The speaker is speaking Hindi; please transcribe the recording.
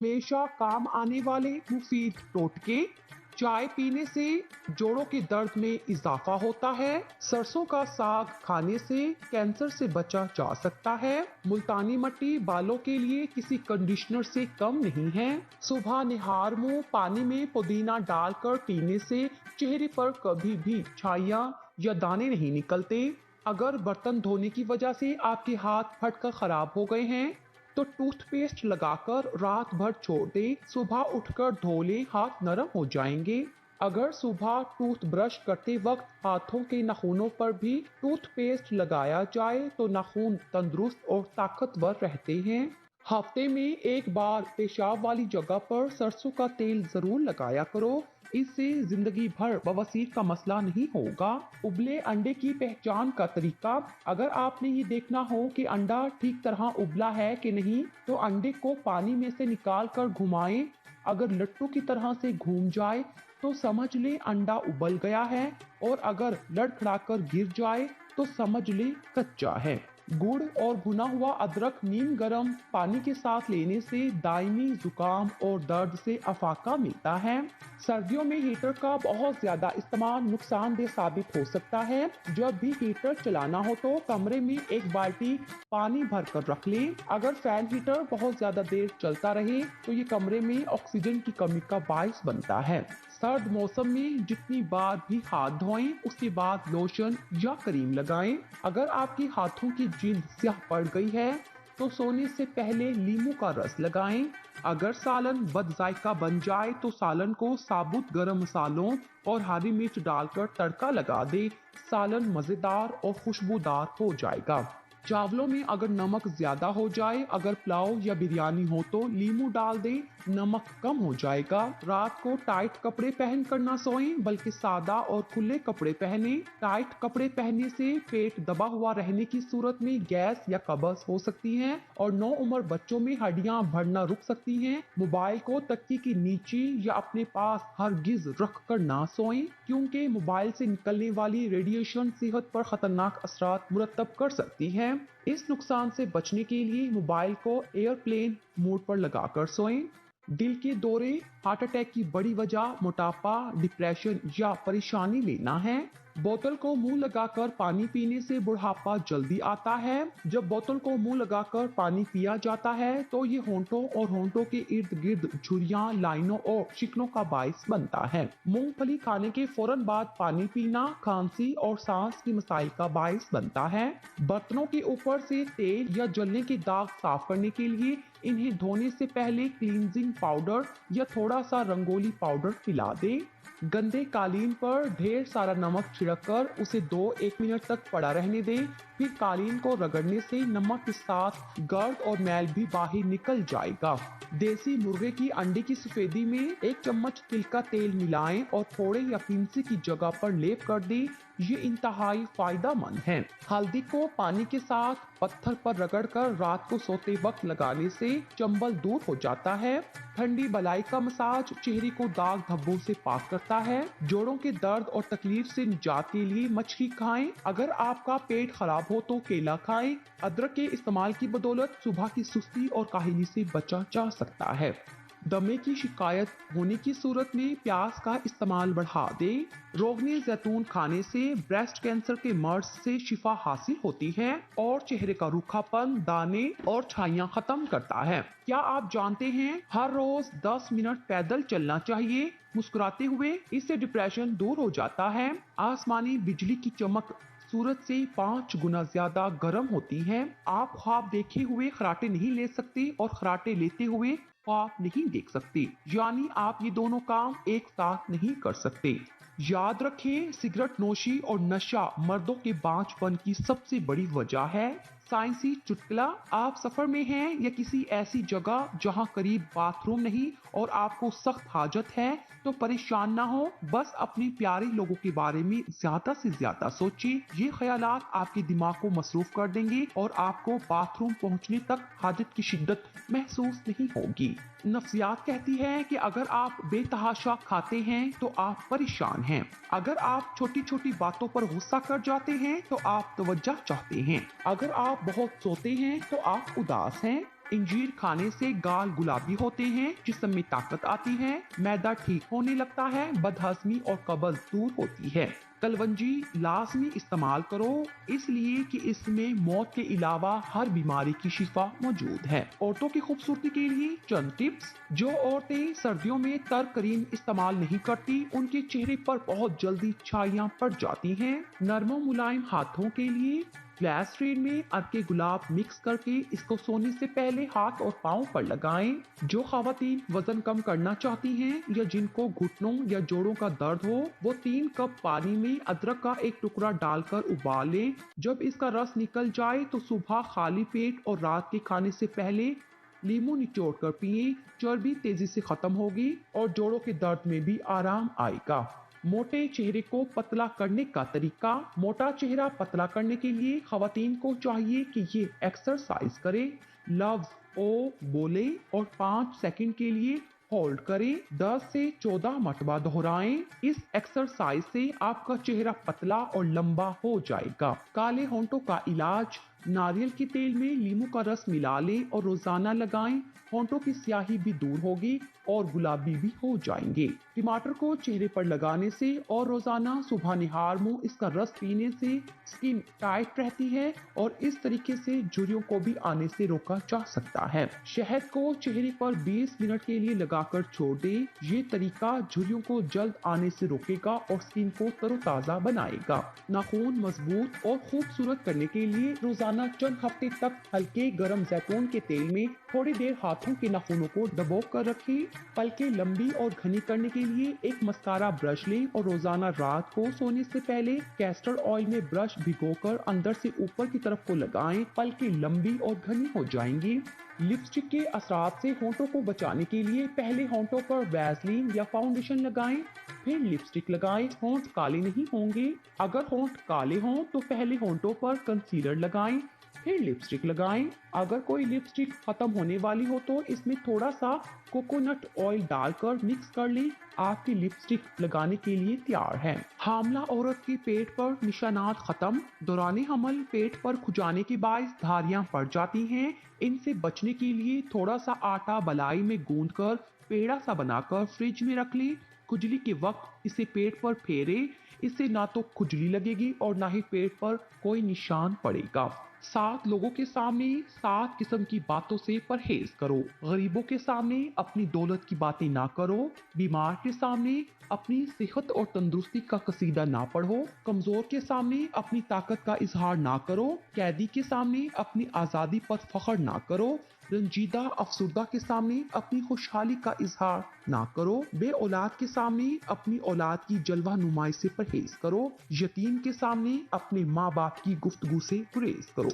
हमेशा काम आने वाले मुफीद टोटके। चाय पीने से जोड़ों के दर्द में इजाफा होता है। सरसों का साग खाने से कैंसर से बचा जा सकता है। मुल्तानी मट्टी बालों के लिए किसी कंडीशनर से कम नहीं है। सुबह निहार मुंह पानी में पुदीना डालकर पीने से चेहरे पर कभी भी छाइयाँ या दाने नहीं निकलते। अगर बर्तन धोने की वजह से आपके हाथ फटकर खराब हो गए हैं तो टूथपेस्ट लगाकर रात भर छोड़ दें, सुबह उठकर धो लें, हाथ नरम हो जाएंगे। अगर सुबह टूथ ब्रश करते वक्त हाथों के नाखूनों पर भी टूथपेस्ट लगाया जाए तो नाखून तंदुरुस्त और ताकतवर रहते हैं। हफ्ते में एक बार पेशाब वाली जगह पर सरसों का तेल जरूर लगाया करो। इससे जिंदगी भर बवासीर का मसला नहीं होगा। उबले अंडे की पहचान का तरीका। अगर आपने ये देखना हो कि अंडा ठीक तरह उबला है कि नहीं तो अंडे को पानी में से निकाल कर घुमाएं। अगर लट्टू की तरह से घूम जाए तो समझ ले अंडा उबल गया है, और अगर लड़खड़ाकर गिर जाए तो समझ ले कच्चा है। गुड़ और भुना हुआ अदरक नीम गर्म पानी के साथ लेने से दायमी जुकाम और दर्द से अफाका मिलता है। सर्दियों में हीटर का बहुत ज्यादा इस्तेमाल नुकसानदेह साबित हो सकता है। जब भी हीटर चलाना हो तो कमरे में एक बाल्टी पानी भर कर रख लें। अगर फैन हीटर बहुत ज्यादा देर चलता रहे तो ये कमरे में ऑक्सीजन की कमी का बायस बनता है। सर्द मौसम में जितनी बार भी हाथ धोएं उसके बाद लोशन या क्रीम लगाएं। अगर आपके हाथों की जिल्द स्याह पड़ गई है तो सोने से पहले नींबू का रस लगाएं। अगर सालन बद जायका बन जाए तो सालन को साबुत गरम मसालों और हरी मिर्च डालकर तड़का लगा दे। सालन मजेदार और खुशबूदार हो जाएगा। चावलों में अगर नमक ज्यादा हो जाए, अगर पुलाव या बिरयानी हो तो नींबू डाल दें, नमक कम हो जाएगा। रात को टाइट कपड़े पहन कर ना सोएं बल्कि सादा और खुले कपड़े पहने। टाइट कपड़े पहनने से पेट दबा हुआ रहने की सूरत में गैस या कब्ज हो सकती है और नौ उम्र बच्चों में हड्डियां बढ़ना रुक सकती हैं। मोबाइल को तकिए के नीचे या अपने पास हरगिज रख कर ना सोएं, क्योंकि मोबाइल से निकलने वाली रेडिएशन सेहत पर खतरनाक असरात मुरतब कर सकती है। इस नुकसान से बचने के लिए मोबाइल को एयरप्लेन मोड पर लगाकर सोएं। दिल के दौरे हार्ट अटैक की बड़ी वजह मोटापा, डिप्रेशन या परेशानी लेना है। बोतल को मुंह लगाकर पानी पीने से बुढ़ापा जल्दी आता है। जब बोतल को मुंह लगाकर पानी पिया जाता है तो ये होंठों और होंठों के इर्द गिर्द झुर्रियां, लाइनों और शिकनों का बायस बनता है। मूंगफली खाने के फौरन बाद पानी पीना खांसी और सांस की मसाइल का बायस बनता है। बर्तनों के ऊपर से तेल या जलने के दाग साफ करने के लिए इन्हें धोने से पहले क्लींजिंग पाउडर या थोड़ा सा रंगोली पाउडर मिला दें। गंदे कालीन पर ढेर सारा नमक छिड़ककर उसे 2-1 मिनट तक पड़ा रहने दें। फिर कालीन को रगड़ने से नमक के साथ गर्द और मैल भी बाहर निकल जाएगा। देसी मुर्गे की अंडे की सफेदी में 1 चम्मच तिल का तेल मिलाएं और फोड़े या पिंसी की जगह पर लेप कर दें। ये इंतहाई फायदेमंद है। हल्दी को पानी के साथ पत्थर पर रगड़कर रात को सोते वक्त लगाने से चंबल दूर हो जाता है। ठंडी बलाई का मसाज चेहरे को दाग धब्बों से पाक करता है। जोड़ों के दर्द और तकलीफ से निजात के लिए मछली खाएं। अगर आपका पेट खराब हो तो केला खाएं। अदरक के इस्तेमाल की बदौलत सुबह की सुस्ती और काहिली से बचा जा सकता है। दमे की शिकायत होने की सूरत में प्याज का इस्तेमाल बढ़ा दें। रोगनी जैतून खाने से ब्रेस्ट कैंसर के मर्ज से शिफा हासिल होती है और चेहरे का रूखापन, दाने और छाइयां खत्म करता है। क्या आप जानते हैं हर रोज 10 मिनट पैदल चलना चाहिए मुस्कुराते हुए? इससे डिप्रेशन दूर हो जाता है। आसमानी बिजली की चमक सूरज से 5 गुना ज्यादा गर्म होती है। आप ख्वाब देखे हुए खराटे नहीं ले सकते और खराटे लेते हुए ख्वाब नहीं देख सकते, यानी आप ये दोनों काम एक साथ नहीं कर सकते। याद रखें, सिगरेट नोशी और नशा मर्दों के बांझपन की सबसे बड़ी वजह है। साइंसी चुटकुला, आप सफर में हैं या किसी ऐसी जगह जहां करीब बाथरूम नहीं और आपको सख्त हाजत है तो परेशान ना हो, बस अपने प्यारे लोगों के बारे में ज्यादा से ज्यादा सोचिए। ये ख्यालात आपके दिमाग को मसरूफ कर देंगे और आपको बाथरूम पहुंचने तक हाजत की शिद्दत महसूस नहीं होगी। नफ्सियात कहती है कि अगर आप बेतहाशा खाते हैं तो आप परेशान हैं। अगर आप छोटी छोटी बातों पर गुस्सा कर जाते हैं तो आप तवज्जो चाहते हैं। अगर आप बहुत सोते हैं तो आप उदास हैं। इंजीर खाने से गाल गुलाबी होते हैं, जिस्म में ताकत आती है, मैदा ठीक होने लगता है, बदहजमी और कब्ज दूर होती है। कलवंजी लाजमी इस्तेमाल करो, इसलिए कि इसमें मौत के अलावा हर बीमारी की शिफा मौजूद है। औरतों की खूबसूरती के लिए चंद टिप्स। जो औरतें सर्दियों में तर क्रीम इस्तेमाल नहीं करती, उनके चेहरे पर बहुत जल्दी छाइयाँ पड़ जाती हैं। नरम मुलायम हाथों के लिए ग्लिसरीन में अर्के गुलाब मिक्स करके इसको सोने से पहले हाथ और पाँव पर लगाएं। जो खवातीन वजन कम करना चाहती हैं या जिनको घुटनों या जोड़ों का दर्द हो, वो 3 कप पानी में अदरक का एक टुकड़ा डालकर उबाल लें। जब इसका रस निकल जाए तो सुबह खाली पेट और रात के खाने से पहले नींबू निचोड़ कर पिए। चर्बी तेजी से खत्म होगी और जोड़ों के दर्द में भी आराम आएगा। मोटे चेहरे को पतला करने का तरीका। मोटा चेहरा पतला करने के लिए खवातीन को चाहिए कि ये एक्सरसाइज करें। लफ्ज ओ बोले और 5 सेकंड के लिए होल्ड करें। 10 से 14 मरतबा दोहराएं। इस एक्सरसाइज से आपका चेहरा पतला और लंबा हो जाएगा। काले होंठों का इलाज। नारियल के तेल में नींबू का रस मिला लें और रोजाना लगाएं। होंठों की स्याही भी दूर होगी और गुलाबी भी हो जाएंगे। टमाटर को चेहरे पर लगाने से और रोजाना सुबह निहार मुंह इसका रस पीने से स्किन टाइट रहती है और इस तरीके से झुर्रियों को भी आने से रोका जा सकता है। शहद को चेहरे पर 20 मिनट के लिए लगाकर छोड़ दें। ये तरीका झुर्रियों को जल्द आने से रोकेगा और स्किन को तरोताजा बनाएगा। नाखून मजबूत और खूबसूरत करने के लिए रोजाना चंद हफ्ते तक हल्के गर्म जैतून के तेल में थोड़ी देर हाथों के नाखूनों को डबो कर रखें। पलकें लंबी और घनी करने के लिए एक मस्कारा ब्रश लें और रोजाना रात को सोने से पहले कैस्टर ऑयल में ब्रश भिगोकर अंदर से ऊपर की तरफ को लगाएं। पलकें लंबी और घनी हो जाएंगी। लिपस्टिक के असरात से होंठों को बचाने के लिए पहले होंठों पर वैसलीन या फाउंडेशन लगाएं, फिर लिपस्टिक लगाएं। होंठ काले नहीं होंगे। अगर होंठ काले हों तो पहले होंठों पर कंसीलर लगाएं, फिर लिपस्टिक लगाएं। अगर कोई लिपस्टिक खत्म होने वाली हो तो इसमें थोड़ा सा कोकोनट ऑयल डालकर मिक्स कर लें। आपकी लिपस्टिक लगाने के लिए तैयार है। हामला औरत के पेट पर निशानात खत्म। दौरान हमल पेट पर खुजाने के बायस धारियां पड़ जाती हैं। इनसे बचने के लिए थोड़ा सा आटा बलाई में गूंदकर पेड़ा सा बनाकर फ्रिज में रख लें। खुजली के वक्त इसे पेट पर फेरे। इससे ना तो खुजली लगेगी और ना ही पेट पर कोई निशान पड़ेगा। 7 लोगों के सामने 7 किस्म की बातों से परहेज करो। गरीबों के सामने अपनी दौलत की बातें ना करो। बीमार के सामने अपनी सेहत और तंदुरुस्ती का कसीदा ना पढ़ो। कमजोर के सामने अपनी ताकत का इजहार ना करो। कैदी के सामने अपनी आज़ादी पर फख्र ना करो। रंजीदा अफसुर्दा के सामने अपनी खुशहाली का इजहार ना करो। बे औलाद के सामने अपनी औलाद की जलवा नुमाई से परहेज करो। यतीम के सामने अपने माँ बाप की गुफ्तगू से गुरेज करो।